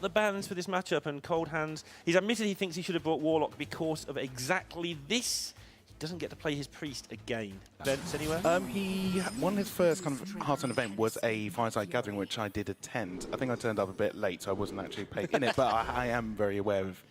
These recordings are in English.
The bans for this matchup, and ColdHands, he's admitted he thinks he should have brought Warlock because of exactly this. He doesn't get to play his Priest again. Events anywhere? One of his first kind of Hearthstone event was a fireside gathering, which I did attend. I think I turned up a bit late, so I wasn't actually playing in it, but I am very aware of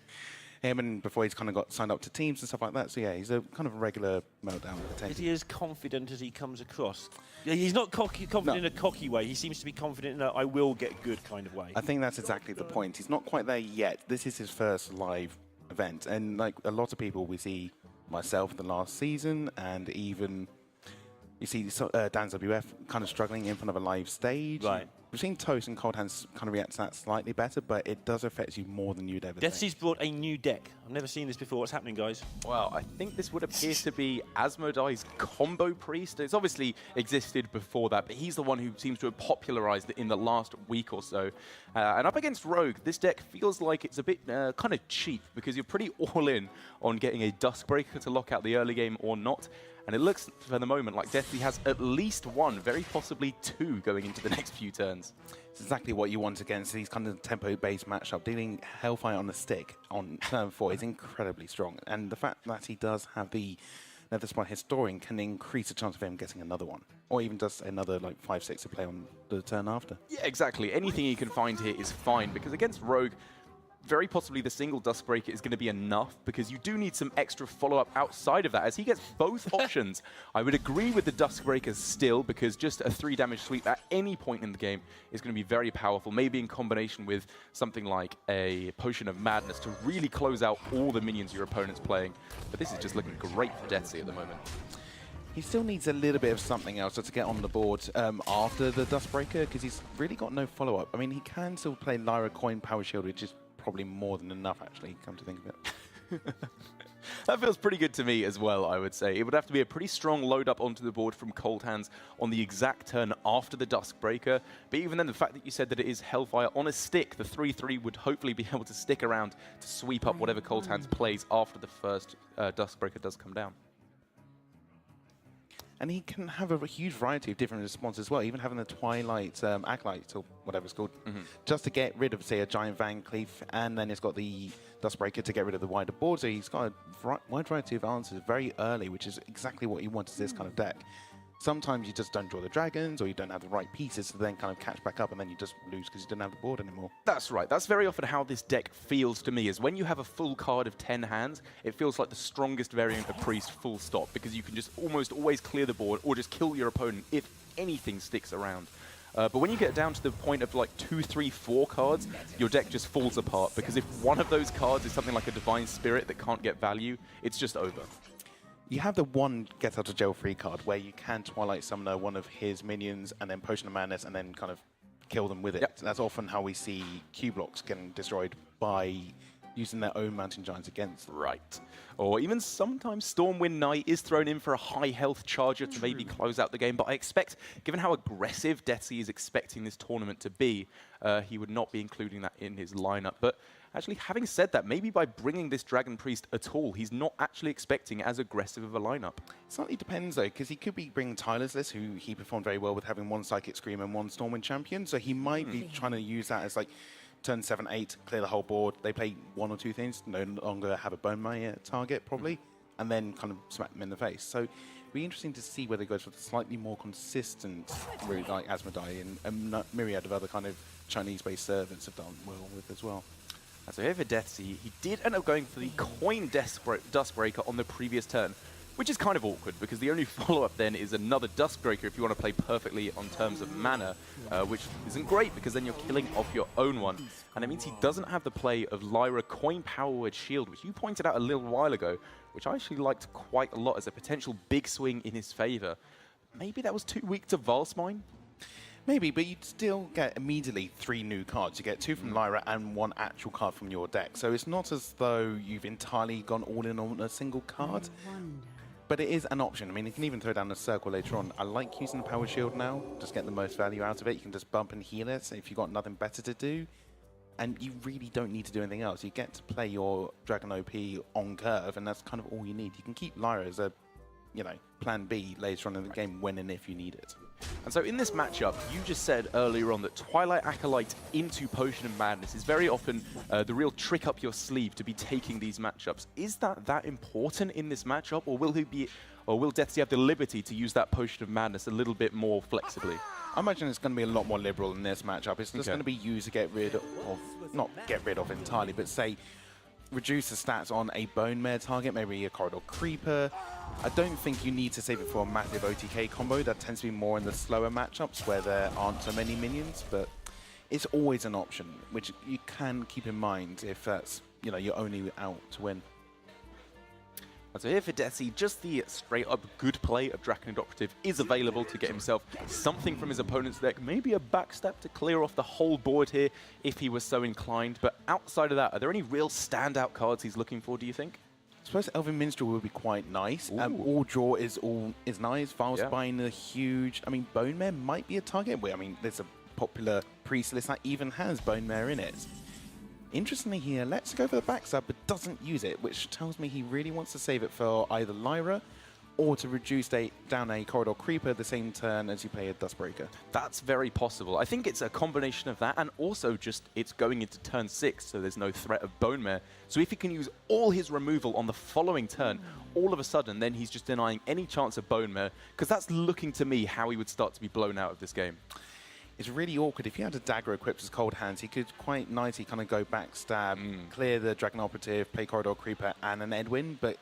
him, and before he's kind of got signed up to teams and stuff like that. So yeah, he's a kind of regular meltdown attendee. Is he as confident as he comes across? Yeah, he's not confident in a cocky way. He seems to be confident in a I will get good kind of way. I think that's exactly the point. He's not quite there yet. This is his first live event, and like a lot of people, we see myself the last season, and even you see Dan's WF kind of struggling in front of a live stage. Right. We've seen Toast and ColdHands kind of react to that slightly better, but it does affect you more than you'd ever think. Deathsie's brought a new deck. I've never seen this before. What's happening, guys? Well, I think this would appear to be Asmodee's combo priest. It's obviously existed before that, but he's the one who seems to have popularized it in the last week or so. And up against Rogue, this deck feels like it's a bit kind of cheap because you're pretty all in on getting a Duskbreaker to lock out the early game or not. And it looks, for the moment, like Deathsie has at least one, very possibly two, going into the next few turns. It's exactly what you want against these kind of tempo-based matchup. Dealing Hellfire on the stick on turn 4 is incredibly strong. And the fact that he does have the Netherspire Historian can increase the chance of him getting another one. Or even just another like 5-6 to play on the turn after. Yeah, exactly. Anything he can find here is fine, because against Rogue, very possibly the single Duskbreaker is going to be enough, because you do need some extra follow-up outside of that. As he gets both options, I would agree with the Duskbreaker still, because just a 3 damage sweep at any point in the game is going to be very powerful, maybe in combination with something like a Potion of Madness to really close out all the minions your opponent's playing. But this is just looking great for Deathsie at the moment. He still needs a little bit of something else to get on the board after the Duskbreaker, because he's really got no follow-up. I mean, he can still play Lyra Coin Power Shield, which is probably more than enough, actually, come to think of it. That feels pretty good to me as well, I would say. It would have to be a pretty strong load up onto the board from ColdHands on the exact turn after the Duskbreaker. But even then, the fact that you said that it is Hellfire on a stick, the 3-3 would hopefully be able to stick around to sweep up whatever ColdHands plays after the first Duskbreaker does come down. And he can have a huge variety of different responses as well, even having the Twilight Acolyte, or whatever it's called, just to get rid of, say, a Giant Van Cleef, and then it's got the Duskbreaker to get rid of the wider board. So he's got a wide variety of answers very early, which is exactly what you want as this kind of deck. Sometimes you just don't draw the dragons, or you don't have the right pieces to then kind of catch back up, and then you just lose because you don't have the board anymore. That's right. That's very often how this deck feels to me, is when you have a full card of 10 hands, it feels like the strongest variant of Priest, full stop, because you can just almost always clear the board or just kill your opponent if anything sticks around. But when you get down to the point of like 2, 3, 4 cards, your deck just falls apart, because if one of those cards is something like a Divine Spirit that can't get value, it's just over. You have the one get out of jail free card where you can Twilight Summoner one of his minions and then Potion of Madness and then kind of kill them with it. Yep. That's often how we see Q blocks getting destroyed by using their own Mountain Giants against. Right. Or even sometimes Stormwind Knight is thrown in for a high health charger to maybe close out the game. But I expect, given how aggressive Deathsie is expecting this tournament to be, he would not be including that in his lineup. But actually, having said that, maybe by bringing this Dragon Priest at all, he's not actually expecting as aggressive of a lineup. It slightly depends, though, because he could be bringing Tyler's List, who he performed very well with having one Psychic Scream and one Stormwind champion. So he might be trying to use that as like turn 7, 8, clear the whole board. They play 1 or 2 things, no longer have a Bone Master target, probably, and then kind of smack them in the face. So it'd be interesting to see whether he goes for a slightly more consistent route, like Asmodee and a myriad of other kind of Chinese-based servants have done well with as well. So here for Deathsie, he did end up going for the Coin Duskbreaker on the previous turn, which is kind of awkward, because the only follow-up then is another Duskbreaker if you want to play perfectly on terms of mana, which isn't great, because then you're killing off your own one. And it means he doesn't have the play of Lyra Coin Power Word Shield, which you pointed out a little while ago, which I actually liked quite a lot as a potential big swing in his favor. Maybe that was too weak to Valsmine? Maybe, but you'd still get immediately 3 new cards. You get 2 from Lyra and 1 actual card from your deck. So it's not as though you've entirely gone all in on a single card. But it is an option. I mean, you can even throw down a circle later on. I like using the Power Shield now. Just get the most value out of it. You can just bump and heal it if you've got nothing better to do. And you really don't need to do anything else. You get to play your Dragon OP on curve, and that's kind of all you need. You can keep Lyra as a you know, plan B later on in the game when and if you need it. And so in this matchup, you just said earlier on that Twilight Acolyte into Potion of Madness is very often the real trick up your sleeve to be taking these matchups. Is that important in this matchup, or will Deathsie have the liberty to use that Potion of Madness a little bit more flexibly? I imagine it's going to be a lot more liberal in this matchup. It's just going to be used to get rid of, not get rid of entirely, but say reduce the stats on a Bone Mare target, maybe a Corridor Creeper. I don't think you need to save it for a massive OTK combo. That tends to be more in the slower matchups where there aren't so many minions, but it's always an option, which you can keep in mind if that's, you know, you're only out to win. And so here for Deathsie, just the straight-up good play of Draconid Operative is available to get himself something from his opponent's deck, maybe a backstab to clear off the whole board here if he was so inclined. But outside of that, are there any real standout cards he's looking for, do you think? I suppose Elven Minstrel would be quite nice. All draw is nice. Vilespine are huge. I mean, Bone Mare might be a target. I mean, there's a popular priest list that even has Bone Mare in it. Interestingly here, let's go for the backstab, but doesn't use it, which tells me he really wants to save it for either Lyra or to reduce down a Corridor Creeper the same turn as you play a Dustbreaker. That's very possible. I think it's a combination of that, and also just it's going into turn 6, so there's no threat of Bone Mare. So if he can use all his removal on the following turn, all of a sudden, then he's just denying any chance of Bone Mare, because that's looking to me how he would start to be blown out of this game. It's really awkward. If you had a dagger equipped as ColdHands, he could quite nicely kind of go backstab, clear the Dragon Operative, play Corridor Creeper and an Edwin, but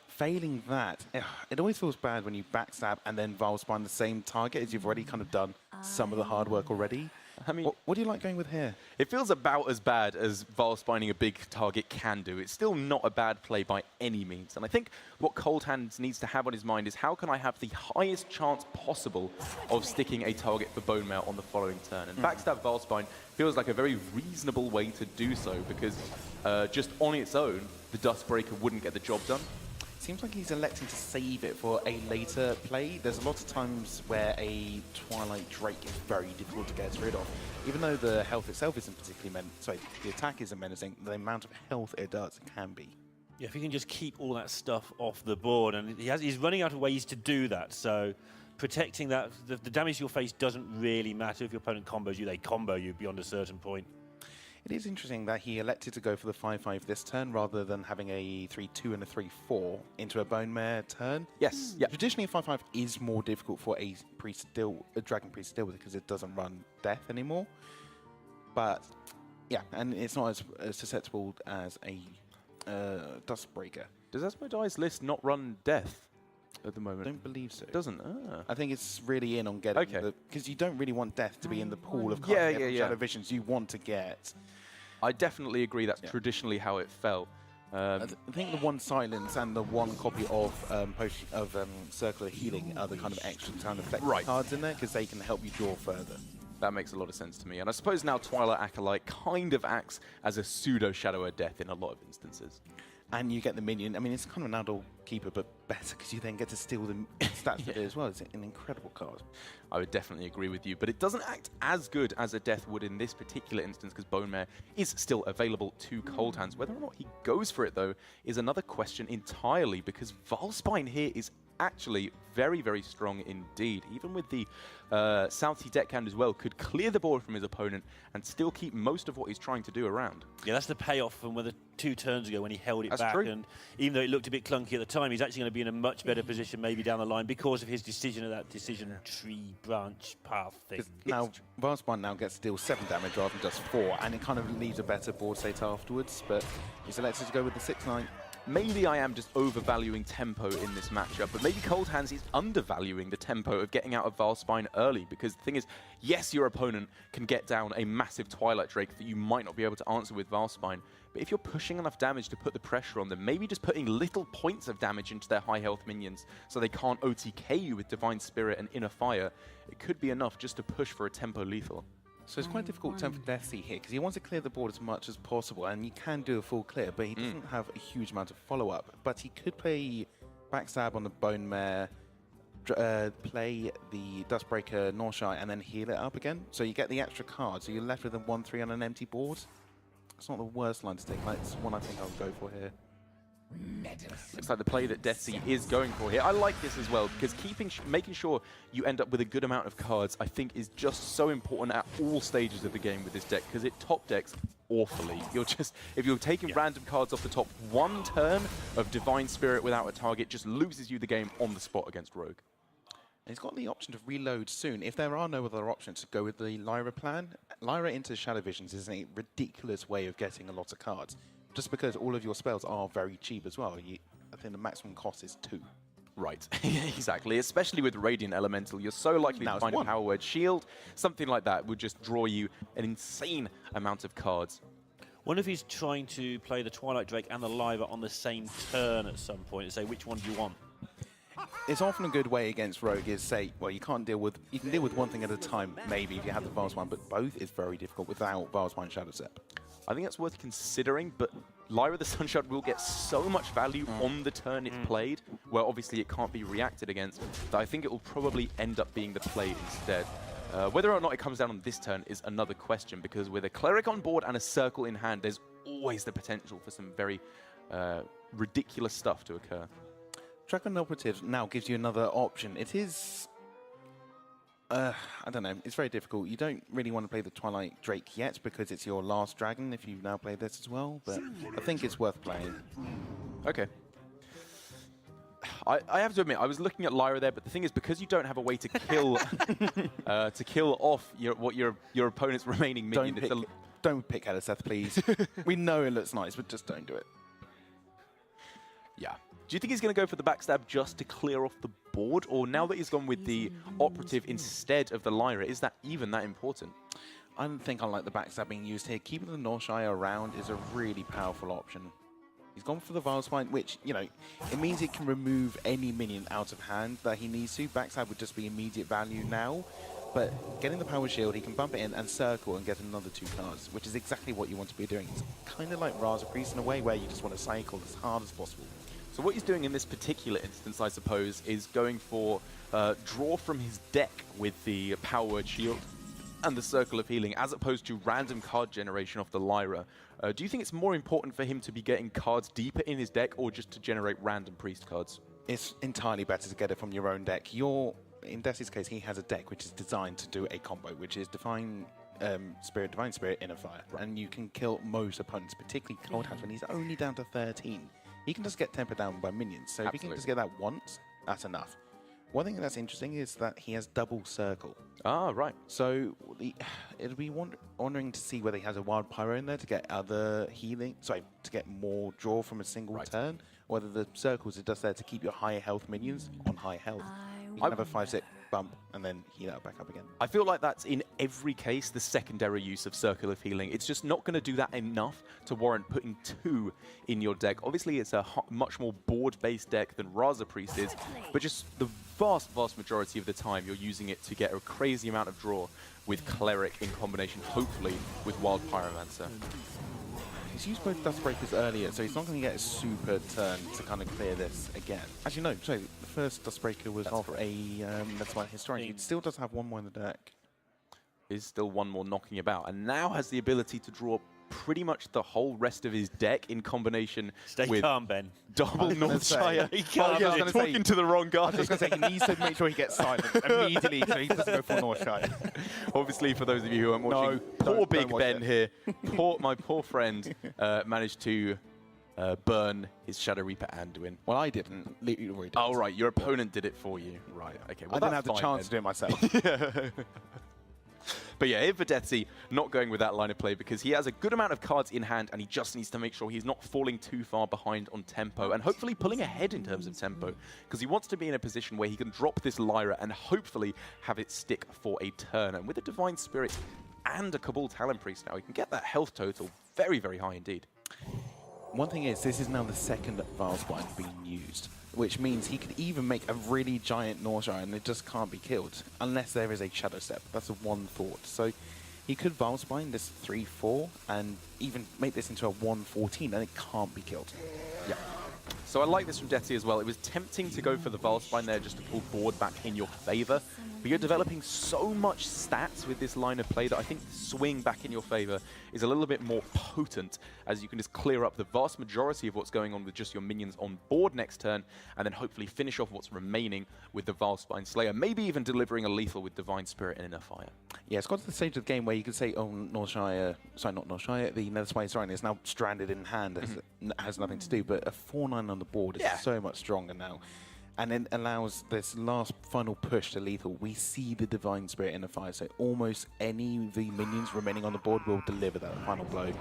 failing that, it always feels bad when you backstab and then Vilespine the same target as you've already kind of done some of the hard work already. I mean, what do you like going with here? It feels about as bad as Vilespining a big target can do. It's still not a bad play by any means. And I think what ColdHands needs to have on his mind is how can I have the highest chance possible of sticking a target for Bone Mare on the following turn. And Backstab Vilespine feels like a very reasonable way to do so because just on its own, the Dustbreaker wouldn't get the job done. Seems like he's electing to save it for a later play. There's a lot of times where a Twilight Drake is very difficult to get rid of. Even though the health itself isn't particularly the attack isn't menacing, the amount of health it does can be. Yeah, if you can just keep all that stuff off the board, and he's running out of ways to do that, so protecting that, the damage to your face doesn't really matter. If your opponent combos you, they combo you beyond a certain point. It is interesting that he elected to go for the 5-5 this turn rather than having a 3-2 and a 3-4 into a Bone Mare turn. Yes. Yeah. Traditionally, a 5-5 is more difficult for a Dragon Priest to deal with because it doesn't run death anymore. But yeah, and it's not as susceptible as a Dustbreaker. Does Asmodee's list not run death at the moment? I don't believe so. It doesn't? I think it's really in on getting because you don't really want death to be in the pool of cards. Shadow Visions. You want to get. I definitely agree that's traditionally how it fell. I think the one Silence and the one copy of Circular Healing are the kind of extra sound effect cards in there because they can help you draw further. That makes a lot of sense to me. And I suppose now Twilight Acolyte kind of acts as a pseudo-Shadow of Death in a lot of instances. And you get the minion. I mean, it's kind of an adult keeper, but better because you then get to steal the stats with it as well. It's an incredible card. I would definitely agree with you, but it doesn't act as good as a Death would in this particular instance because Bone Mare is still available to ColdHands. Whether or not he goes for it, though, is another question entirely because Vilespine here is actually very, very strong indeed. Even with the Southsea Deckhand as well, could clear the board from his opponent and still keep most of what he's trying to do around. Yeah, that's the payoff from whether 2 turns ago when he held it back. True. And even though it looked a bit clunky at the time, he's actually going to be in a much better position maybe down the line because of his decision of that decision tree branch path thing. Now, Vilespine now gets to deal 7 damage rather than just 4, and it kind of leaves a better board state afterwards, but he's elected to go with the 6-9. Maybe I am just overvaluing tempo in this matchup, but maybe ColdHands is undervaluing the tempo of getting out of Vilespine early, because the thing is, yes, your opponent can get down a massive Twilight Drake that you might not be able to answer with Vilespine, but if you're pushing enough damage to put the pressure on them, maybe just putting little points of damage into their high health minions so they can't OTK you with Divine Spirit and Inner Fire, it could be enough just to push for a tempo lethal. So it's quite a difficult turn for Deathsie here because he wants to clear the board as much as possible, and you can do a full clear, but he doesn't have a huge amount of follow-up. But he could play Backstab on the Bone Mare, play the Dustbreaker Northshire, and then heal it up again. So you get the extra card, so you're left with a 1-3 on an empty board. It's not the worst line to take. That's one I think I'll go for here. Looks like the play that Deathsie is going for here. I like this as well, because making sure you end up with a good amount of cards, I think, is just so important at all stages of the game with this deck, because it top decks awfully. If you're taking random cards off the top, one turn of Divine Spirit without a target just loses you the game on the spot against Rogue. He's got the option to reload soon. If there are no other options to go with the Lyra plan, Lyra into Shadow Visions is a ridiculous way of getting a lot of cards. Just because all of your spells are very cheap as well. I think the maximum cost is 2. Right, exactly. Especially with Radiant Elemental, you're so likely to find a Power Word Shield. Something like that would just draw you an insane amount of cards. Wonder if he's trying to play the Twilight Drake and the Lyra on the same turn at some point and say, which one do you want? It's often a good way against Rogue is say, well, you can deal with one thing at a time, maybe, if you have the Vilespine, but both is very difficult without Vilespine Shadow Step. I think that's worth considering, but Lyra the Sunshot will get so much value on the turn it's played, where obviously it can't be reacted against, that I think it will probably end up being the play instead. Whether or not it comes down on this turn is another question, because with a Cleric on board and a Circle in hand, there's always the potential for some very ridiculous stuff to occur. Dragon Operative now gives you another option. It is... I don't know, it's very difficult. You don't really want to play the Twilight Drake yet because it's your last dragon if you now play this as well, but I think it's worth playing. Okay. I have to admit, I was looking at Lyra there, but the thing is, because you don't have a way to kill off your opponent's remaining minion, don't pick Eliseth, please. We know it looks nice, but just don't do it. Yeah. Do you think he's going to go for the backstab just to clear off the board? Or now that he's gone with the operative instead of the Lyra, is that even that important? I don't think I like the backstab being used here. Keeping the Norshire around is a really powerful option. He's gone for the Vilespine, which, you know, it means it can remove any minion out of hand that he needs to. Backstab would just be immediate value now. But getting the Power Shield, he can bump it in and circle and get another 2 cards, which is exactly what you want to be doing. It's kind of like Raza Priest in a way, where you just want to cycle as hard as possible. So what he's doing in this particular instance, I suppose, is going for draw from his deck with the Power Word Shield and the Circle of Healing, as opposed to random card generation off the Lyra. Do you think it's more important for him to be getting cards deeper in his deck, or just to generate random Priest cards? It's entirely better to get it from your own deck. In Deathsie's case, he has a deck which is designed to do a combo, which is Divine Spirit, Inner Fire. Right. And you can kill most opponents, particularly ColdHands, when he's only down to 13. He can just get tempered down by minions, so if he can just get that once, that's enough. One thing that's interesting is that he has double circle. Ah, right. So it'll be wondering to see whether he has a Wild Pyro in there to get other healing, to get more draw from a single turn, or whether the circles are just there to keep your high health minions on high health. You can have a 5-6 bump and then heal out back up again. I feel like that's in every case the secondary use of Circle of Healing. It's just not going to do that enough to warrant putting 2 in your deck. Obviously, it's a much more board-based deck than Raza Priest is, but just the vast majority of the time you're using it to get a crazy amount of draw with Cleric in combination, hopefully, with Wild Pyromancer. He's used both Dustbreakers earlier, so he's not going to get a super turn to kind of clear this again. Actually, no, sorry, the first Dustbreaker was off that's my Historian. He still does have 1 more in the deck. Is still 1 more knocking about, and now has the ability to draw pretty much the whole rest of his deck in combination with calm, Ben. double Northshire. You're talking to the wrong guy. I was just going to say, he needs to make sure he gets silent immediately so he doesn't go for Northshire. Obviously, for those of you who aren't watching, poor Big Ben here, my poor friend, managed to burn his Shadow Reaper Anduin. Well, I didn't. Leroy did. Oh, right. Your opponent did it for you. Right. Okay. Well, I didn't have the chance to do it myself. But yeah, here for Deathsie, not going with that line of play because he has a good amount of cards in hand and he just needs to make sure he's not falling too far behind on tempo and hopefully pulling ahead in terms of tempo because he wants to be in a position where he can drop this Lyra and hopefully have it stick for a turn. And with a Divine Spirit and a Cabal Talon Priest now, he can get that health total very, very high indeed. One thing is, this is now the second Vilespine being used, which means he could even make a really giant Northshire and it just can't be killed unless there is a Shadow Step. That's a one thought. So he could Vilespine this 3-4 and even make this into a 1-14 and it can't be killed. Yeah. So I like this from Deathsie as well. It was tempting to go for the Vilespine there just to pull board back in your favor, But you're developing so much stats with this line of play that I think the swing back in your favor is a little bit more potent, as you can just clear up the vast majority of what's going on with just your minions on board next turn, and then hopefully finish off what's remaining with the Vilespine Slayer, maybe even delivering a lethal with Divine Spirit and Inner Fire. Yeah, it's got to the stage of the game where you could say, oh, Norshire, sorry, not Norshire, the Netherspine Siren is now stranded in hand, has nothing to do, but a 4-9 on the board is so much stronger now. And it allows this last final push to lethal. We see the Divine Spirit in the fire, so almost any of the minions remaining on the board will deliver that final blow.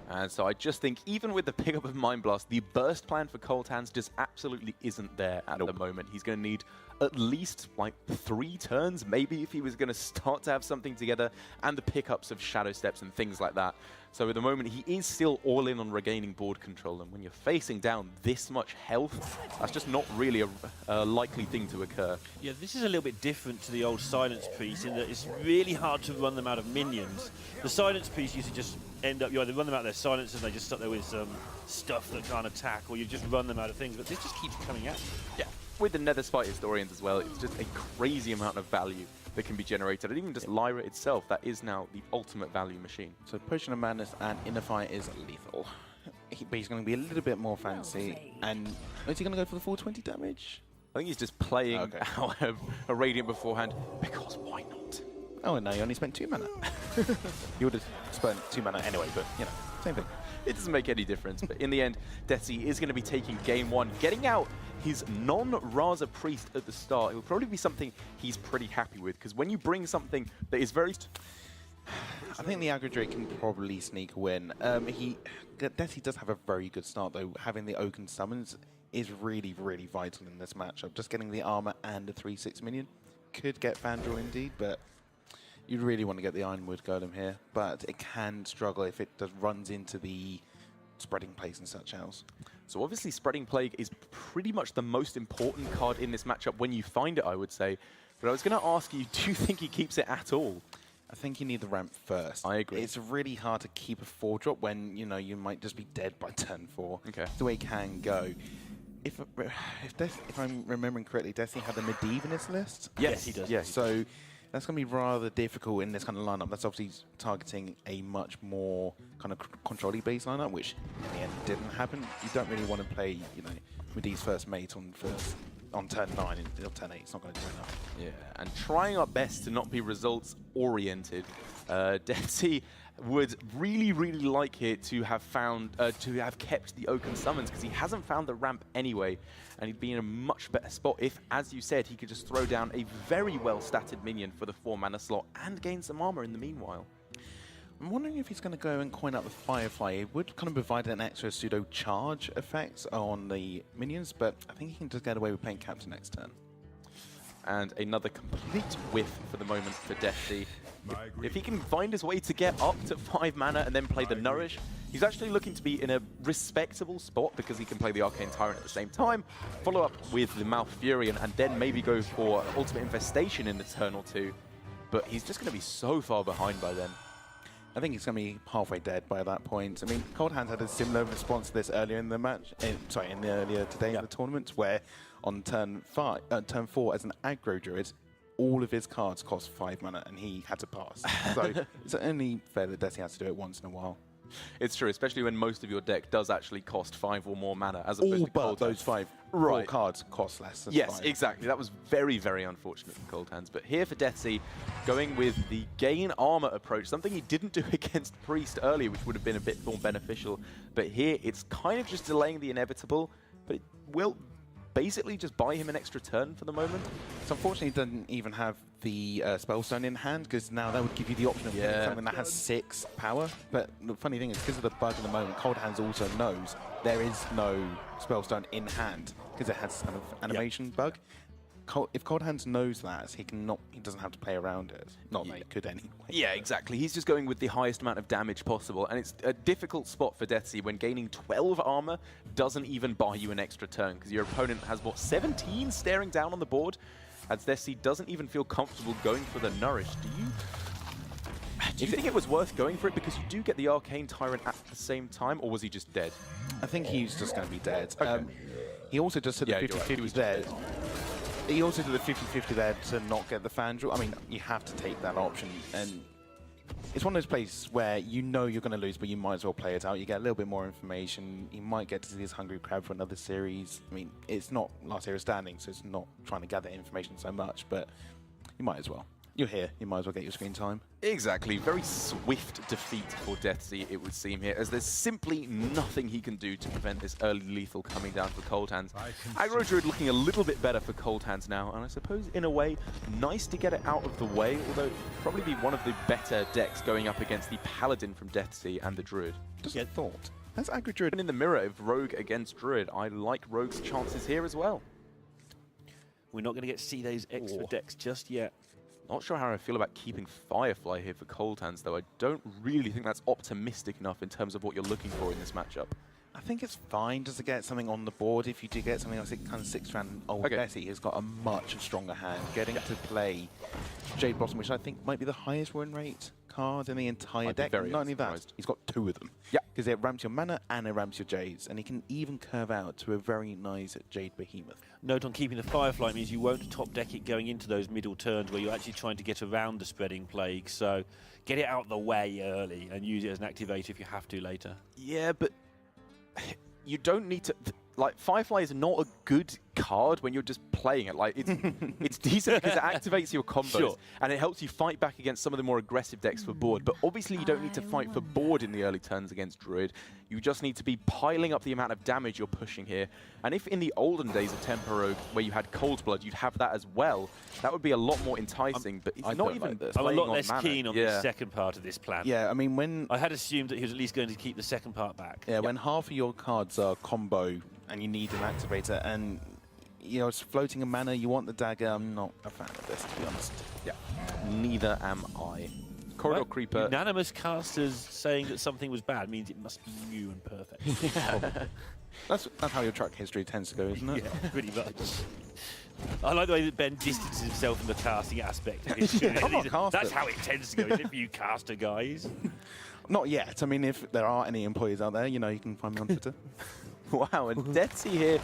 And so I just think, even with the pickup of Mind Blast, the burst plan for ColdHands just absolutely isn't there at the moment. He's going to need at least like 3 turns, maybe, if he was going to start to have something together, and the pickups of Shadow Steps and things like that. So at the moment, he is still all in on regaining board control, and when you're facing down this much health, that's just not really a likely thing to occur. Yeah, this is a little bit different to the old Silence piece in that it's really hard to run them out of minions. The Silence piece used to just end up, you either run them out of their silence and they just stuck there with some stuff that can't attack, or you just run them out of things, but this just keeps coming at you. Yeah, with the Netherspite Historians as well, it's just a crazy amount of value that can be generated. And even just Lyra itself, that is now the ultimate value machine. So Potion of Madness and Inner Fire is lethal. But he's going to be a little bit more fancy. And is he going to go for the full 20 damage? I think he's just playing out a Radiant beforehand, because why not? Oh, no, he only spent 2 mana. He would have spent 2 mana anyway, but, you know, same thing. It doesn't make any difference, but in the end, Deathsie is going to be taking game 1, getting out his non-Raza Priest at the start. It will probably be something he's pretty happy with, because when you bring something that is very... I think the Aggro Drake can probably sneak a win. Deathsie does have a very good start, though. Having the Oaken Summons is really, really vital in this matchup. Just getting the armor and the 3/6 minion could get Fandral indeed, but you'd really want to get the Ironwood Golem here. But it can struggle if it runs into the Spreading Plague and such else. So obviously Spreading Plague is pretty much the most important card in this matchup when you find it, I would say. But I was going to ask you, do you think he keeps it at all? I think you need the ramp first. I agree. It's really hard to keep a 4-drop when, you know, you might just be dead by turn 4. Okay. That's the way it can go. If I'm remembering correctly, Deathsie had the Medivh in his list? Yes, he does. Yeah, so that's going to be rather difficult in this kind of lineup. That's obviously targeting a much more kind of control-y based lineup, which in the end didn't happen. You don't really want to play, you know, Medivh's first mate on turn 9 until turn 8. It's not going to do enough. Yeah, and trying our best to not be results-oriented, Deathsie would really, really like it to have kept the Oaken Summons, because he hasn't found the ramp anyway, and he'd be in a much better spot if, as you said, he could just throw down a very well-statted minion for the 4-mana slot and gain some armor in the meanwhile. I'm wondering if he's going to go and coin out the Firefly. It would kind of provide an extra pseudo charge effect on the minions, but I think he can just get away with playing Captain next turn. And another complete whiff for the moment for Deathsie. If he can find his way to get up to 5 mana and then play the Nourish, he's actually looking to be in a respectable spot, because he can play the Arcane Tyrant at the same time, follow up with the Malfurion, and then maybe go for Ultimate Infestation in the turn or 2. But he's just going to be so far behind by then. I think he's going to be halfway dead by that point. I mean, ColdHands had a similar response to this earlier in the match, earlier today in the tournament, where on turn 4 as an aggro druid, all of his cards cost 5 mana and he had to pass. So it's only fair that Deathsie has to do it once in a while. It's true, especially when most of your deck does actually cost 5 or more mana, as opposed to but those 5 cards cost less than 5. Yes, exactly. That was very, very unfortunate for ColdHands. But here for Deathsie, going with the gain armor approach, something he didn't do against Priest earlier, which would have been a bit more beneficial. But here, it's kind of just delaying the inevitable, but it will basically just buy him an extra turn for the moment. So unfortunately, he doesn't even have the Spellstone in hand, because now that would give you the option of something that has 6 power. But the funny thing is, because of the bug in the moment, ColdHands also knows there is no Spellstone in hand, because it has kind of animation bug. If ColdHands knows that, he doesn't have to play around it. Not that he could anyway. Yeah, exactly. He's just going with the highest amount of damage possible, and it's a difficult spot for Deathsie when gaining 12 armor doesn't even buy you an extra turn, because your opponent has, what, 17 staring down on the board, as Deathsie doesn't even feel comfortable going for the Nourish. Do you think it was worth going for it, because you do get the Arcane Tyrant at the same time, or was he just dead? I think he's just going to be dead. Okay. He also just said the 50-50 was dead. he also did the 50-50 there to not get the fan draw. I mean, you have to take that option, and it's one of those places where you know you're going to lose, but you might as well play it out. You get a little bit more information. You might get to see this Hungry Crab for another series. I mean, it's not last hero standing, so it's not trying to gather information so much, but you might as well. You're here, you might as well get your screen time. Exactly. Very swift defeat for Deathsie, it would seem here, as there's simply nothing he can do to prevent this early lethal coming down for ColdHands. Aggro Druid looking a little bit better for ColdHands now, and I suppose, in a way, nice to get it out of the way, although probably be one of the better decks going up against the Paladin from Deathsie and the Druid. Just a thought. That's Aggro Druid. And in the mirror of Rogue against Druid, I like Rogue's chances here as well. We're not going to get to see those extra decks just yet. Not sure how I feel about keeping Firefly here for ColdHands, though. I don't really think that's optimistic enough in terms of what you're looking for in this matchup. I think it's fine just to get something on the board. If you do get something else, it kind of 6-round old Deathsie has got a much stronger hand. Getting to play Jade Blossom, which I think might be the highest win rate card in the entire deck. Not only that, he's got 2 of them. Yeah. Because it ramps your mana and it ramps your Jades. And he can even curve out to a very nice Jade Behemoth. Note on keeping the Firefly means you won't top deck it going into those middle turns where you're actually trying to get around the Spreading Plague. So get it out the way early and use it as an activator if you have to later. Yeah, but you don't need to... Like, Firefly is not a good card when you're just playing it. Like, it's decent because it activates your combos and it helps you fight back against some of the more aggressive decks for board. But obviously you don't need to fight for board in the early turns against Druid. You just need to be piling up the amount of damage you're pushing here. And if in the olden days of Tempo Rogue, where you had Cold Blood, you'd have that as well, that would be a lot more enticing. But it's not even I'm a lot less keen on the second part of this plan. Yeah, I mean, when... I had assumed that he was at least going to keep the second part back. Yeah, when half of your cards are combo and you need an activator and you know, it's floating a mana, you want the dagger. I'm not a fan of this, to be honest. Yeah, neither am I. Corridor Creeper. Unanimous casters saying that something was bad means it must be new and perfect. That's how your track history tends to go, isn't it? Yeah, pretty much. I like the way that Ben distances himself from the casting aspect. I'm not a caster. That's how it tends to go, isn't it, for you caster guys? Not yet. I mean, if there are any employees out there, you know, you can find me on Twitter. Wow, and Deathsie here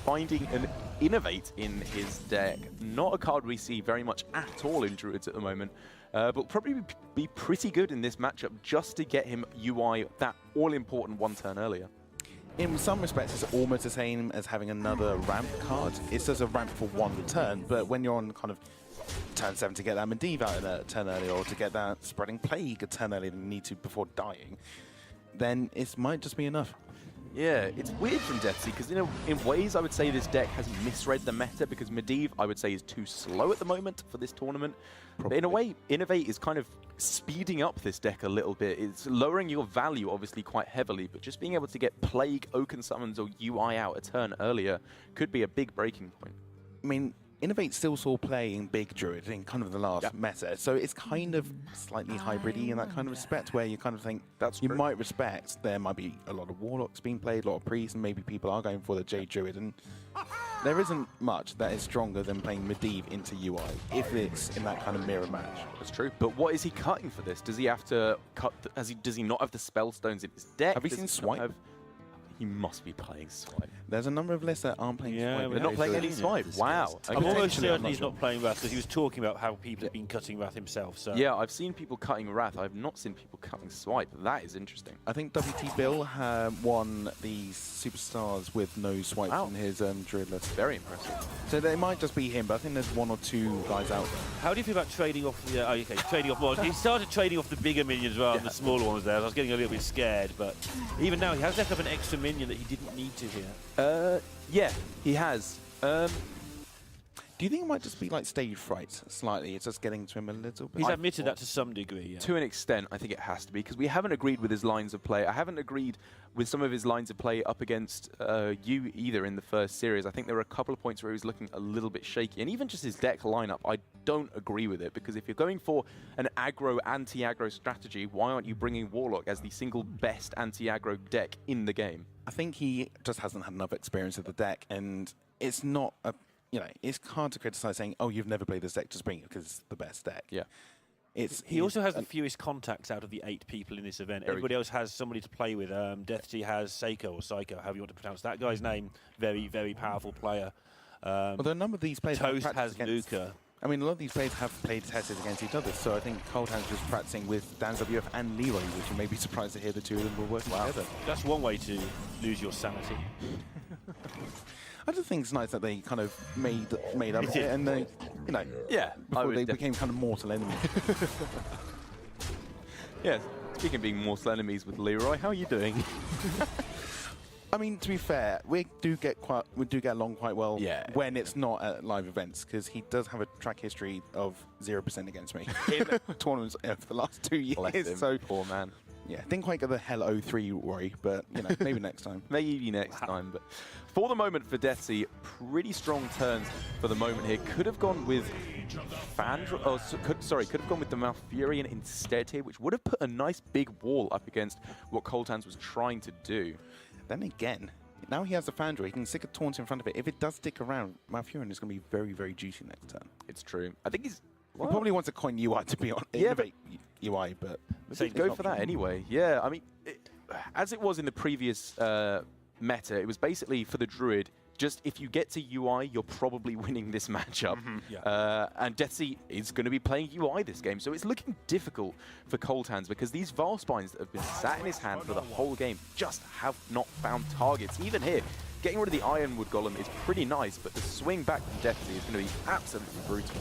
finding an Innovate in his deck. Not a card we see very much at all in Druids at the moment, but probably be pretty good in this matchup just to get him UI that all-important one turn earlier. In some respects, it's almost the same as having another ramp card. It's just a ramp for one turn, but when you're on kind of turn 7 to get that Medivh out in a turn earlier, or to get that Spreading Plague a turn earlier than you need to before dying, then it might just be enough. Yeah, it's weird from Deathsie, because in ways I would say this deck has misread the meta, because Medivh, I would say, is too slow at the moment for this tournament. But in a way, Innovate is kind of speeding up this deck a little bit. It's lowering your value, obviously, quite heavily, but just being able to get Plague, Oaken Summons, or UI out a turn earlier could be a big breaking point. I mean, Innovate still saw play in Big Druid in kind of the last meta, so it's kind of slightly hybrid-y in that kind of respect, where you kind of think that's you might respect there might be a lot of Warlocks being played, a lot of Priests, and maybe people are going for the Jade Druid, and there isn't much that is stronger than playing Medivh into UI, if it's in that kind of mirror match. That's true, but what is he cutting for this? Does he have to cut, does he not have the spell stones in his deck? Have we seen Swipe? He must be playing Swipe. There's a number of lists that aren't playing Swipe. They're not playing any Swipe. Wow. I'm almost certain he's not playing Wrath, because he was talking about how people have been cutting Wrath himself. So. Yeah, I've seen people cutting Wrath. I've not seen people cutting Swipe. That is interesting. I think WT Bill won the Superstars with no Swipe in his Druid list. Very impressive. So they might just be him, but I think there's one or two guys out there. How do you feel about trading off the... trading off more. He started trading off the bigger minions rather than the smaller ones there. I was getting a little bit scared, but even now he has left up an extra minion that he didn't need to here. Yeah, he has. Do you think it might just be like stage fright slightly? It's just getting to him a little bit. He's admitted that to some degree. Yeah. To an extent, I think it has to be, because we haven't agreed with his lines of play. I haven't agreed with some of his lines of play up against you either in the first series. I think there were a couple of points where he was looking a little bit shaky, and even just his deck lineup, I don't agree with it, because if you're going for an aggro, anti-aggro strategy, why aren't you bringing Warlock as the single best anti-aggro deck in the game? I think he just hasn't had enough experience with the deck, and it's not a... You know, it's hard to criticize saying, "Oh, you've never played this deck, just bring it because it's the best deck." Yeah. He also has the fewest contacts out of the 8 people in this event. Everybody else has somebody to play with. Deathsie has Seiko or Psycho, however you want to pronounce that guy's name. Very, very powerful player. Although a number of these players have Toast practiced has against- Luca. I mean, a lot of these players have played tested against each other, so I think ColdHands was practicing with Dan's WF and Leroy, which you may be surprised to hear the two of them were working together. That's one way to lose your sanity. I just think it's nice that they kind of made up for it, and they, you know, Yeah, before they became kind of mortal enemies. Yeah, speaking of being mortal enemies with Leroy, how are you doing? I mean, to be fair, we do get along quite well Yeah. when it's not at live events, because he does have a track history of 0% against me in tournaments over the last 2 years. Bless him, So poor man. yeah, didn't quite get the hell 03 worry, but you know, maybe next time. Maybe next time. But for the moment for Deathsie, pretty strong turns for the moment here. Could have gone with could have gone with the Malfurion instead here, which would have put a nice big wall up against what ColdHands was trying to do. Then again, now he has a Fandra, he can stick a taunt in front of it. If it does stick around, Malfurion is going to be very, very juicy next turn. It's true. I think he's... He probably wants a coin UI to be on. Yeah, but UI, but so go for that anyway. Yeah, I mean, as it was in the previous meta, it was basically for the Druid, just if you get to UI, you're probably winning this matchup. And Deathsie is going to be playing UI this game, so it's looking difficult for ColdHands because these Valspines that have been sat in his hand for the whole game just have not found targets. Even here, getting rid of the Ironwood Golem is pretty nice, but the swing back from Deathsie is going to be absolutely brutal.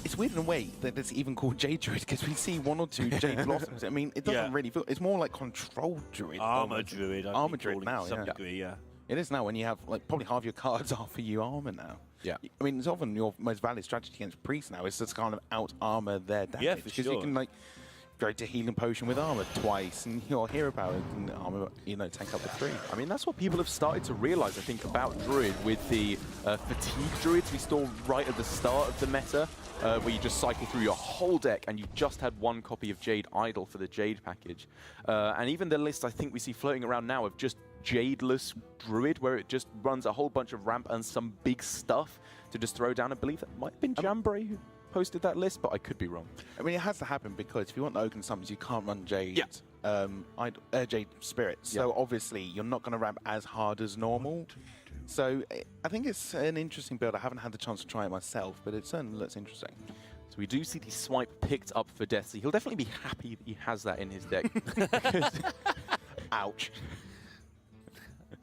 It's weird in a way that it's even called Jade Druid, because we see one or two Jade Blossoms. I mean, it doesn't really feel... It's more like Control Druid. Armor Druid. Armor Druid now, to some degree, yeah. It is now when you have, like, probably half your cards are for you armor now. Yeah. I mean, it's often your most valid strategy against priests now is just kind of out-armor their damage. Yeah, for because sure. you can, like, go to Healing Potion with armor twice, and your hero power can armor, you know, tank up to 3. I mean, that's what people have started to realize, I think, about Druid with the Fatigue Druids we saw right at the start of the meta, where you just cycle through your whole deck and you just had one copy of Jade Idol for the Jade package. And even the list I think we see floating around now of just Jadeless Druid, where it just runs a whole bunch of ramp and some big stuff to just throw down. I believe that might have been Jambray who posted that list, but I could be wrong. I mean, it has to happen because if you want the Oaken Summons, you can't run Jade, Jade Spirit. So obviously, you're not going to ramp as hard as normal. So I think it's an interesting build. I haven't had the chance to try it myself, but it certainly looks interesting. So we do see the swipe picked up for Deathsie. He'll definitely be happy that he has that in his deck. Ouch.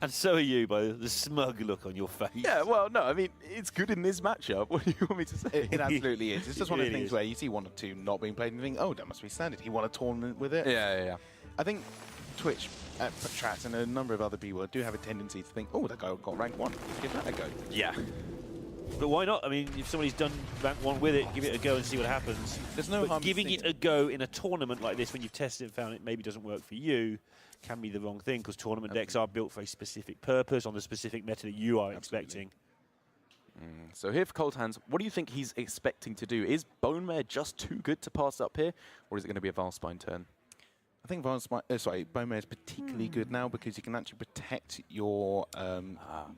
And so are you, by the smug look on your face. Yeah, well, no, I mean, it's good in this matchup. What do you want me to say? It absolutely is. It's just one of the really things is. where you see one or two not being played and you think, oh, that must be standard. He won a tournament with it. Yeah. I think Twitch, Chat, and a number of other people do have a tendency to think, oh, that guy got rank 1. Give that a go. Yeah. But why not? I mean, if somebody's done rank 1 with it, give it a go and see what happens. There's no But harm in giving thinking- it a go in a tournament like this when you've tested and found it maybe doesn't work for you can be the wrong thing, because tournament decks are built for a specific purpose on the specific meta that you are expecting. So here for ColdHands, what do you think he's expecting to do? Is Bone Mare just too good to pass up here, or is it going to be a Valspine turn? I think Bone Mare is particularly good now because you can actually protect your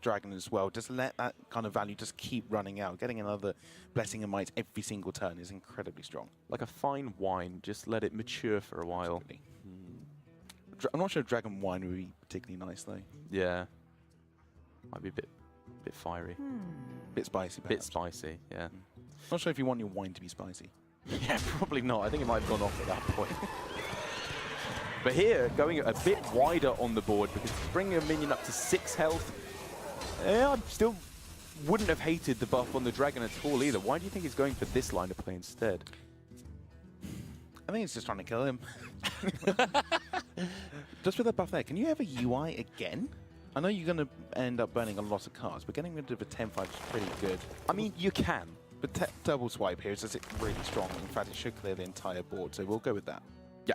dragon as well. Just let that kind of value just keep running out. Getting another Blessing and Might every single turn is incredibly strong. Like a fine wine, just let it mature for a while. Absolutely. I'm not sure Dragon Wine would be particularly nice though. Yeah. Might be a bit fiery. Bit spicy, Bit perhaps. spicy, yeah. Not sure if you want your wine to be spicy. Yeah, probably not. I think it might have gone off at that point. But here, going a bit wider on the board, because bringing a minion up to 6 health, yeah, I still wouldn't have hated the buff on the dragon at all either. Why do you think he's going for this line of play instead? I think it's just trying to kill him. Just with that buff there, can you ever UI again? I know you're going to end up burning a lot of cards, but getting rid of a 10-5 is pretty good. I mean, you can. But double swipe here is just really strong. In fact, it should clear the entire board, so we'll go with that. Yeah.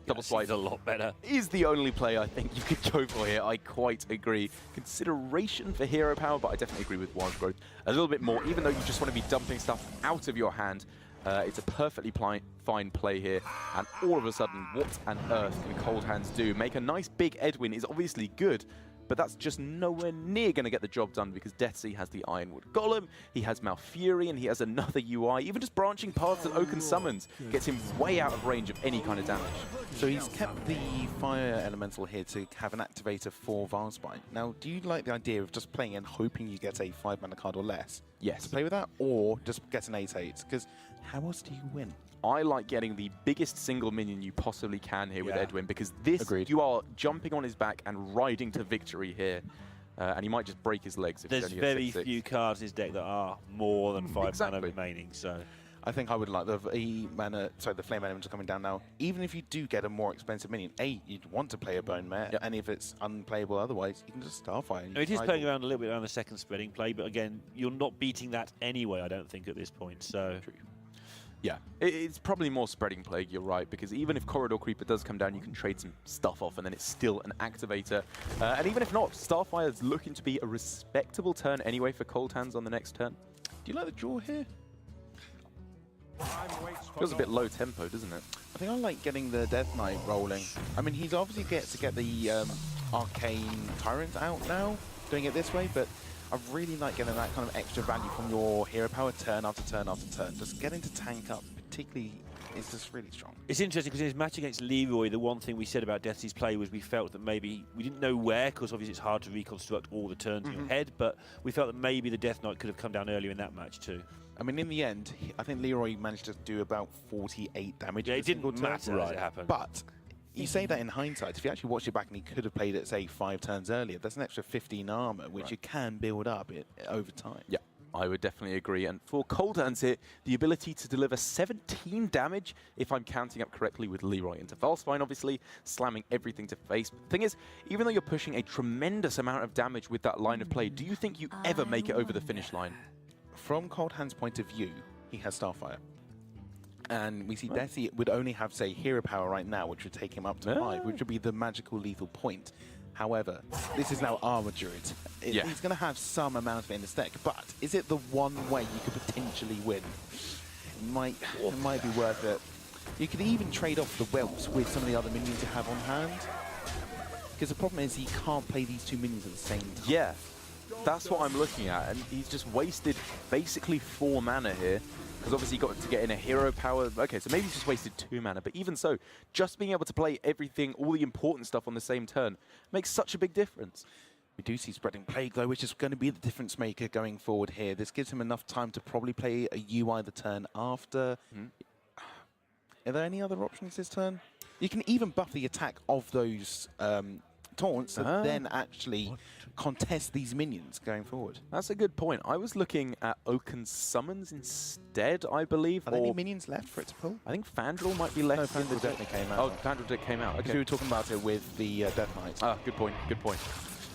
Double swipe is a lot better. Is the only play I think you could go for here. I quite agree. Consideration for hero power, but I definitely agree with Wild Growth a little bit more. Even though you just want to be dumping stuff out of your hand, it's a perfectly fine play here. And all of a sudden, what on earth can ColdHands do? Make a nice big Edwin is obviously good, but that's just nowhere near going to get the job done because Deathsie has the Ironwood Golem, he has Malfurion, and he has another UI. Even just branching paths and Oaken Summons gets him way out of range of any kind of damage. So he's kept the Fire Elemental here to have an activator for Vilespine. Now, do you like the idea of just playing and hoping you get a 5-mana card or less? Yes. To play with that, or just get an 8/8? Because how else do you win? I like getting the biggest single minion you possibly can here with Edwin, because this, Agreed. you are jumping on his back and riding to victory here. And he might just break his legs if There's he's only very a 6/6. few cards in his deck that are more than 5 mana Exactly. remaining, so... I think I would like the the Flame Elemental coming down now. Even if you do get a more expensive minion, you'd want to play a Bone Mare, Yep. and if it's unplayable otherwise, you can just Starfire. And It is try playing around a little bit around the second spreading play, but again, you're not beating that anyway, I don't think, at this point, so... True. Yeah, it's probably more spreading plague, you're right, because even if Corridor Creeper does come down, you can trade some stuff off, and then it's still an activator. And even if not, Starfire is looking to be a respectable turn anyway for ColdHands on the next turn. Do you like the draw here? Feels a bit low tempo, doesn't it? I think I like getting the Death Knight rolling. I mean, he's obviously gets to get the Arcane Tyrant out now, doing it this way, but I really like getting that kind of extra value from your hero power turn after turn after turn. Just getting to tank up, particularly, is just really strong. It's interesting because in his match against Leroy, the one thing we said about Deathsie's play was we felt that maybe, we didn't know where, because obviously it's hard to reconstruct all the turns in your head, but we felt that maybe the Death Knight could have come down earlier in that match too. I mean, in the end, I think Leroy managed to do about 48 damage. Yeah, in a it didn't single turn. matter as it happened. But you say that in hindsight, if you actually watch it back and he could have played it, say, 5 turns earlier, that's an extra 15 armor, which you can build up over time. Yeah, I would definitely agree. And for ColdHands here, the ability to deliver 17 damage, if I'm counting up correctly, with Leroy into Vilespine, obviously, slamming everything to face. But the thing is, even though you're pushing a tremendous amount of damage with that line of play, do you think you ever make it over the finish line? From ColdHands' point of view, he has Starfire. And we see Deathsie would only have, say, hero power right now, which would take him up to 5, which would be the magical lethal point. However, this is now Armor Druid. Yeah. He's going to have some amount of it in his deck, but is it the one way you could potentially win? It might be worth it. You could even trade off the Whelps with some of the other minions you have on hand. Because the problem is he can't play these 2 minions at the same time. Yeah, that's what I'm looking at. And he's just wasted basically 4 mana here. Because obviously he got to get in a hero power. Okay, so maybe he's just wasted 2 mana. But even so, just being able to play everything, all the important stuff on the same turn, makes such a big difference. We do see Spreading Plague, though, which is going to be the difference maker going forward here. This gives him enough time to probably play a UI the turn after. Are there any other options this turn? You can even buff the attack of those taunts and then actually contest these minions going forward. That's a good point. I was looking at Oaken Summons instead, I believe. Are there any minions left for it to pull? I think Fandral might be left. No, Fandral definitely came out. Oh, Fandral came out. Because Okay. we were talking about it with the Death Knight. Ah, good point. Good point.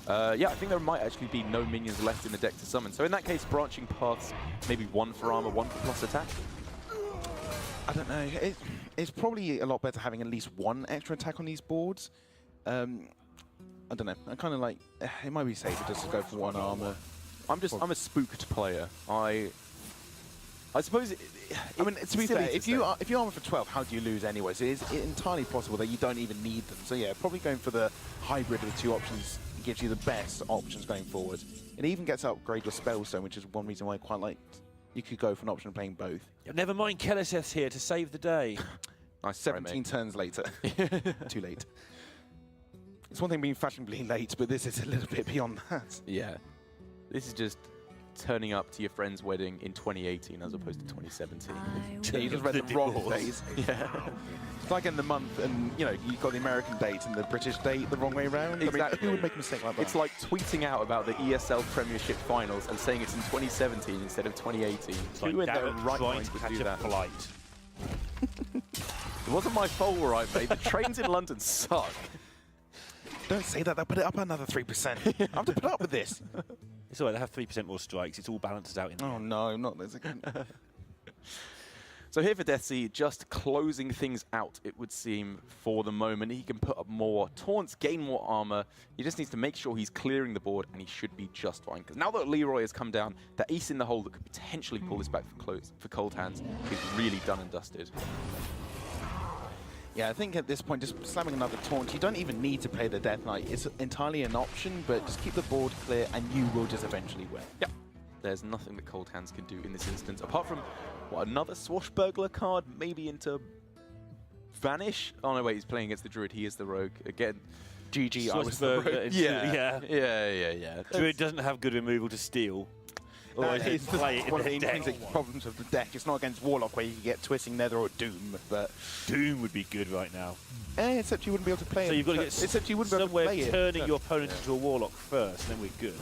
Yeah, I think there might actually be no minions left in the deck to summon. So in that case, branching paths, maybe 1 for armor, 1 for plus attack. I don't know. It's probably a lot better having at least 1 extra attack on these boards. I don't know. I kind of like. It might be safer just to go for 1 armor. I'm a spooked player. I suppose. I mean, to be fair, if you armor for 12, how do you lose anyway? So it's entirely possible that you don't even need them. So yeah, probably going for the hybrid of the 2 options gives you the best options going forward. It even gets to upgrade your Spellstone, which is one reason why I quite like. You could go for an option of playing both. Never mind, Keleseth's here to save the day. Nice 17 turns later. Too late. It's one thing being fashionably late, but this is a little bit beyond that. Yeah. This is just turning up to your friend's wedding in 2018 as opposed to 2017. Yeah, you just read the wrong days. Yeah. It's like in the month, and you got the American date and the British date the wrong way around. Exactly. I mean, who would make a mistake like that? It's like tweeting out about the ESL PremierShip finals and saying it's in 2017 instead of 2018. It's like Who in their Darren right trying mind to would catch do a that? flight. It wasn't my fault, all right, mate. The trains in London suck. Don't say that. They'll put it up another 3%. I have to put up with this. It's all right, they have 3% more strikes. It's all balanced out in Oh no, not this again. So here for Deathsie, just closing things out, it would seem, for the moment. He can put up more taunts, gain more armor. He just needs to make sure he's clearing the board, and he should be just fine. Because now that Leroy has come down, the ace in the hole that could potentially pull this back for ColdHands is really done and dusted. Yeah, I think at this point, just slamming another taunt, you don't even need to play the Death Knight. It's entirely an option, but just keep the board clear and you will just eventually win. Yep. There's nothing that ColdHands can do in this instance, apart from, what, another Swashbuckler card, maybe into Vanish? Oh no, wait, he's playing against the Druid, he is the Rogue. Again, GG, I was the rogue. Yeah. Druid doesn't have good removal to steal. That is play it one of the in the deck. intrinsic problems of the deck. It's not against Warlock where you can get Twisting Nether or Doom, but... Doom would be good right now. except you wouldn't be able to play it. So you've got to get except you wouldn't be able to somewhere play it. turning your opponent into a Warlock first, and then we're good.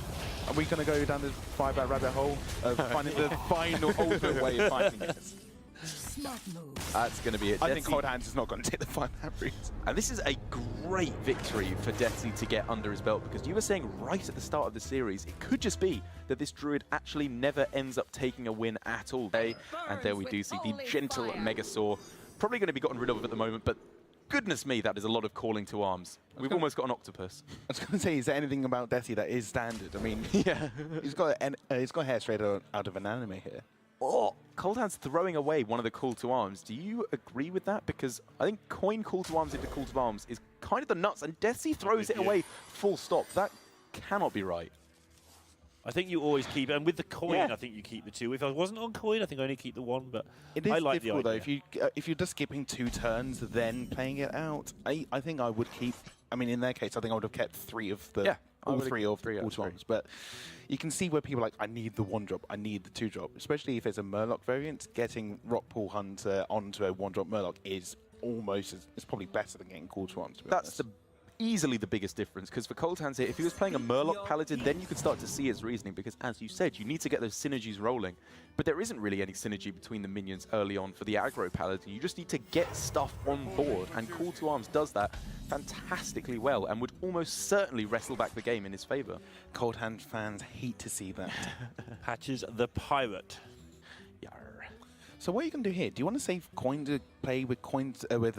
Are we going to go down this 5-bat rabbit hole of finding the final ultimate way of fighting it? That's going to be it. I think Deathsie- ColdHands is not going to take the 5-bat route. And this is a great victory for Deathsie to get under his belt, because you were saying right at the start of the series, it could just be that this Druid actually never ends up taking a win at all. And there we do see the gentle Megasaur, probably going to be gotten rid of at the moment, but goodness me, that is a lot of calling to arms. We've almost got an octopus. I was going to say, is there anything about Deathsie that is standard? I mean, Yeah. he's got hair straight out of an anime here. Oh, ColdHands throwing away one of the call to arms. Do you agree with that? Because I think coin call to arms into call to arms is kind of the nuts, and Deathsie throws it away full stop. That cannot be right. I think you always keep it, and with the coin, Yeah. I think you keep the 2. If I wasn't on coin, I think I only keep the 1, but It is I like difficult the though. idea. If you're just skipping 2 turns, then playing it out, I think I would keep. I mean, in their case, I think I would have kept 3 of the Yeah, I all would have 3 of three the out of call to 3. arms. But you can see where people are like, I need the 1-drop, I need the 2-drop, especially if it's a Murloc variant. Getting Rockpool Hunter onto a 1-drop Murloc is it's probably better than getting call to arms. To be That's honest. easily the biggest difference, because for ColdHands here, if he was playing a Murloc Paladin, then you could start to see his reasoning, because as you said, you need to get those synergies rolling. But there isn't really any synergy between the minions early on for the aggro Paladin. You just need to get stuff on board, and Call to Arms does that fantastically well, and would almost certainly wrestle back the game in his favor. ColdHands fans hate to see that. Patches the Pirate. Yarr. So what are you going to do here? Do you want to save coin to play with coins with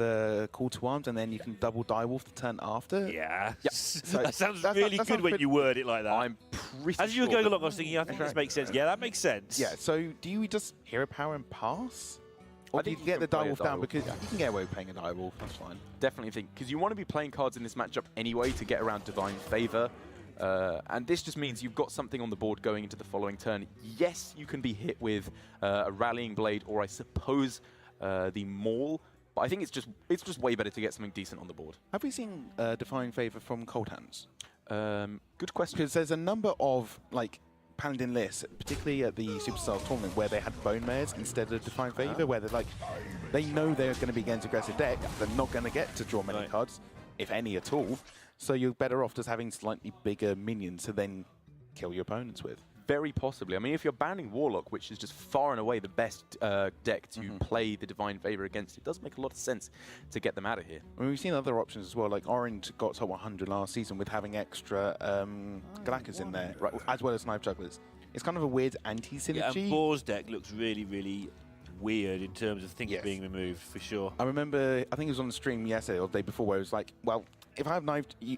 call to arms, and then you can double Direwolf the turn after? Yeah. So that sounds that really sounds good when pretty- you word it like that. I'm pretty As you were sure going along, I was thinking, I think this makes sense. Yeah, that makes sense. Yeah, so do you just hero power and pass? Or I do you think get the you can play a Direwolf down? Direwolf, Because yeah. you can get away with playing a Direwolf, that's fine. Definitely think, because you want to be playing cards in this matchup anyway to get around Divine Favor. And this just means you've got something on the board going into the following turn. Yes, you can be hit with a Rallying Blade, or I suppose the Maul, but I think it's just way better to get something decent on the board. Have we seen Defying Favor from ColdHands? Good question. Because there's a number of like Paladin lists, particularly at the Superstars tournament, where they had Bone Mares instead of Defying Favor, where they're like, they know they're going to be against aggressive deck, they're not going to get to draw many cards, if any at all. So you're better off just having slightly bigger minions to then kill your opponents with. Very possibly. I mean, if you're banning Warlock, which is just far and away the best deck to play the Divine Favor against, it does make a lot of sense to get them out of here. I mean, we've seen other options as well, like Orange got top 100 last season with having extra Galactus in there, right, as well as Knife Jugglers. It's kind of a weird anti-synergy. Yeah, and Boar's deck looks really, really weird in terms of things being removed, for sure. I remember, I think it was on the stream yesterday or the day before, where it was like, well, if I have Knife, you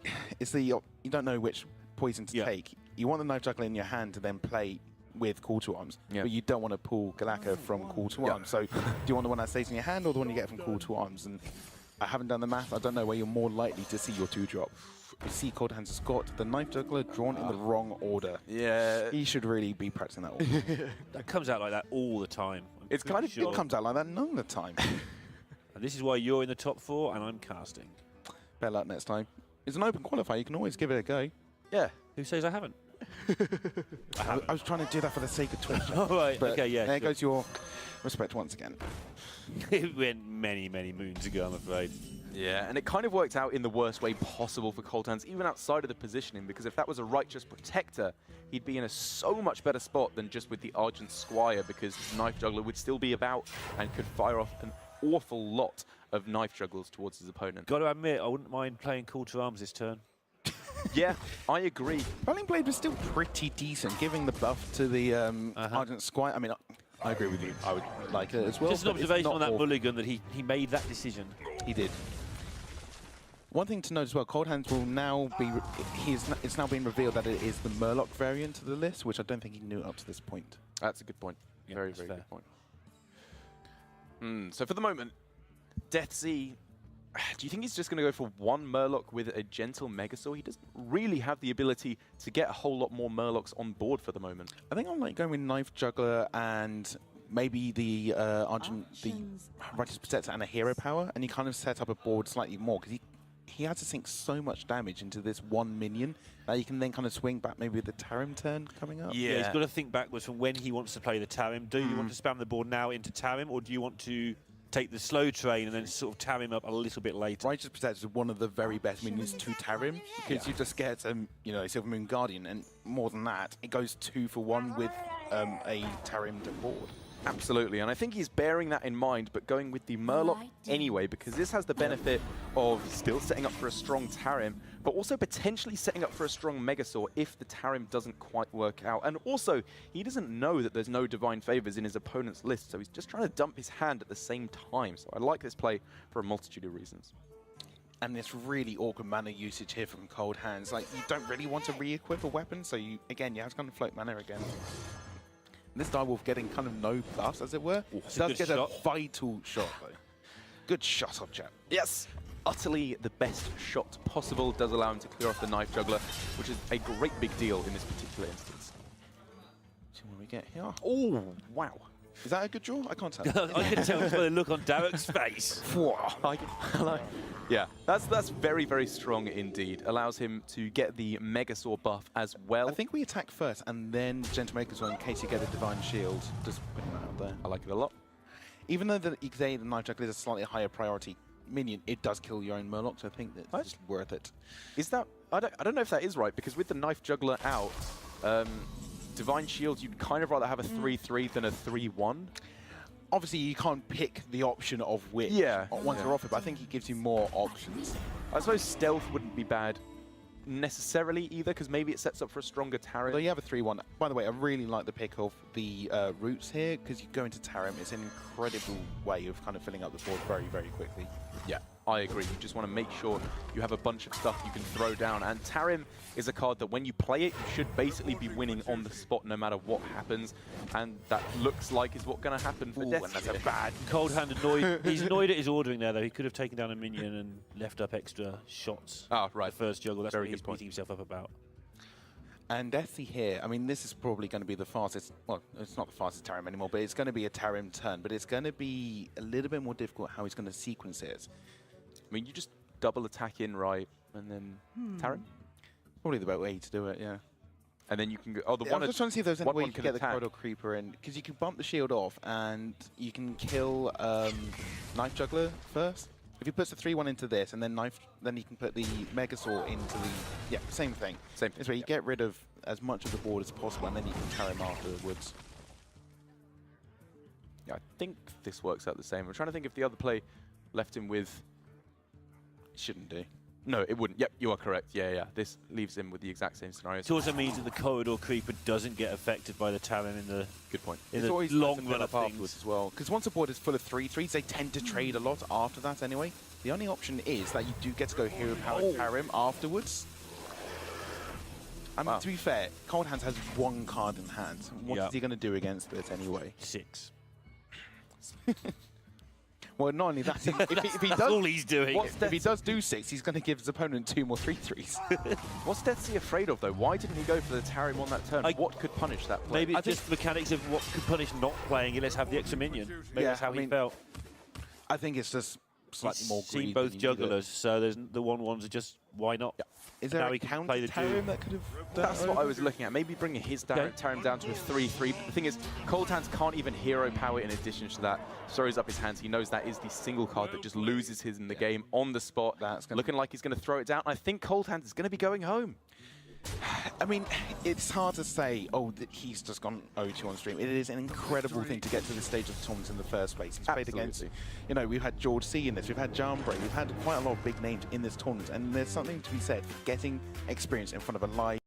don't know which poison to take. You want the Knife Juggler in your hand to then play with Call to Arms, but you don't want to pull Galactus from Call to Arms. So do you want the one that stays in your hand or the one you get from Call to Arms? And I haven't done the math. I don't know where you're more likely to see your 2-drop. You see ColdHands has got the Knife Juggler drawn in the wrong order. Yeah. He should really be practicing that order. That comes out like that all the time. It's kind of It comes out like that none of the time. And this is why you're in the top 4 and I'm casting. Better luck next time. It's an open qualifier. You can always give it a go. Yeah. Who says I haven't? I was trying to do that for the sake of Twitch. All right. But Okay. Yeah. there goes your respect once again. It went many, many moons ago, I'm afraid. Yeah, and it kind of worked out in the worst way possible for ColdHands, even outside of the positioning, because if that was a Righteous Protector, he'd be in a so much better spot than just with the Argent Squire, because his Knife Juggler would still be about and could fire off an awful lot of Knife Juggles towards his opponent. Got to admit, I wouldn't mind playing Call to Arms this turn. Yeah, I agree. Rolling Blade was still pretty decent, giving the buff to the Argent Squire. I mean, I agree with you. I would like it as well. Just an but it's observation not on that awful. mulligan that he made that decision. He did. One thing to note as well, ColdHands will now be... It's now been revealed that it is the Murloc variant of the list, which I don't think he knew up to this point. That's a good point. Yeah, very, that's very fair. good point. So for the moment, Deathsie do you think he's just going to go for one Murloc with a gentle Megasaur? He doesn't really have the ability to get a whole lot more Murlocs on board for the moment. I think I'm like going with Knife Juggler and maybe the Righteous Protector and a Hero Power, and you kind of set up a board slightly more because he has to sink so much damage into this one minion that you can then kind of swing back maybe with the Tarim turn coming up. Yeah, he's got to think backwards from when he wants to play the Tarim. Do you want to spam the board now into Tarim, or do you want to take the slow train and then sort of Tarim up a little bit later? Righteous Protector is one of the very best minions to Tarim because you just get a Silver Moon Guardian, and more than that, it goes 2 for 1 with a Tarim to board. Absolutely, and I think he's bearing that in mind, but going with the Murloc anyway, because this has the benefit of still setting up for a strong Tarim, but also potentially setting up for a strong Megasaur if the Tarim doesn't quite work out. And also, he doesn't know that there's no Divine Favors in his opponent's list, so he's just trying to dump his hand at the same time. So I like this play for a multitude of reasons. And this really awkward mana usage here from ColdHands. Like, you don't really want to re-equip a weapon, so you have to kind of float mana again. This Direwolf getting kind of no buffs, as it were. Does get a vital shot, though. Good shot up, chat. Yes, utterly the best shot possible. Does allow him to clear off the Knife Juggler, which is a great big deal in this particular instance. So what do we get here? Oh, wow. Is that a good draw? I can't tell. I can tell by the look on Derek's face. Yeah, that's very, very strong indeed. Allows him to get the Megasaur buff as well. I think we attack first and then Gentle Megasaur in case you get a Divine Shield. Just putting that out there. I like it a lot. Even though the Knife Juggler is a slightly higher priority minion, it does kill your own Murloc, so I think that's just worth it. Is that... I don't know if that is right, because with the Knife Juggler out, Divine Shield, you'd kind of rather have a 3-3 than a 3-1. Obviously, you can't pick the option of which once you're off it, but I think it gives you more options. I suppose Stealth wouldn't be bad necessarily either, because maybe it sets up for a stronger Tarim. So you have a 3-1. By the way, I really like the pick of the roots here, because you go into Tarim. It's an incredible way of kind of filling up the board very, very quickly. Yeah, I agree. You just want to make sure you have a bunch of stuff you can throw down. And Tarim is a card that when you play it, you should basically be winning on the spot no matter what happens. And that looks like is what's going to happen for Deathsie. And that's a bad... ColdHand annoyed. He's annoyed at his ordering there, though. He could have taken down a minion and left up extra shots. Oh, right. The first juggle. That's Very what he's good point. beating himself up about. And Deathsie here, I mean, this is probably going to be the fastest, well, it's not the fastest Tarim anymore, but it's going to be a Tarim turn, but it's going to be a little bit more difficult how he's going to sequence it. I mean, you just double attack in, right, and then Tarim? Probably the better way to do it, yeah. And then you can go... Oh, the Yeah, one... I'm just trying to see if there's any way you can get the attack. Corridor Creeper in, because you can bump the shield off, and you can kill Knife Juggler first. If he puts the 3-1 into this, and then then you can put the Megasaur into the... Yeah, same thing. Same. This way you get rid of as much of the board as possible, and then you can carry him afterwards. Yeah, I think this works out the same. I'm trying to think if the other play left him with... Shouldn't do. No, it wouldn't. Yep, you are correct. Yeah. This leaves him with the exact same scenario. It also means that the Corridor Creeper doesn't get affected by the Tarim in the Good point. in It's the always long nice to run fill of up afterwards things. as well. Because once a board is full of 3/3s, they tend to trade a lot after that anyway. The only option is that you do get to go Hero Power Tarim afterwards. I mean, to be fair, ColdHands has one card in hand. What is he going to do against this anyway? 6. Well, not only that, if he That's does, all he's doing. if he does do 6, he's going to give his opponent 2 more 3/3s. What's Deathsie afraid of, though? Why didn't he go for the Tarim on that turn? What could punish that play? Maybe it's just the mechanics of what could punish not playing it. Let's have the extra minion. Maybe that's how he felt. I think it's just slightly more He's seen greed both than jugglers, so there's the 1/1s are just, why not? Yeah. Is there Now a he can counter play the Tarim dude. that could have done That's what I was looking at. Maybe bringing his Tarim down to a 3/3. But the thing is, ColdHands can't even Hero Power in addition to that. Throws up his hands. He knows that is the single card that just loses his in the game on the spot. That's looking like he's going to throw it down. I think ColdHands is going to be going home. I mean, it's hard to say, oh, that he's just gone 0-2 on stream. It is an incredible thing to get to this stage of the tournament in the first place. He's played against, we've had George C in this, we've had Jambray, we've had quite a lot of big names in this tournament, and there's something to be said for getting experience in front of a live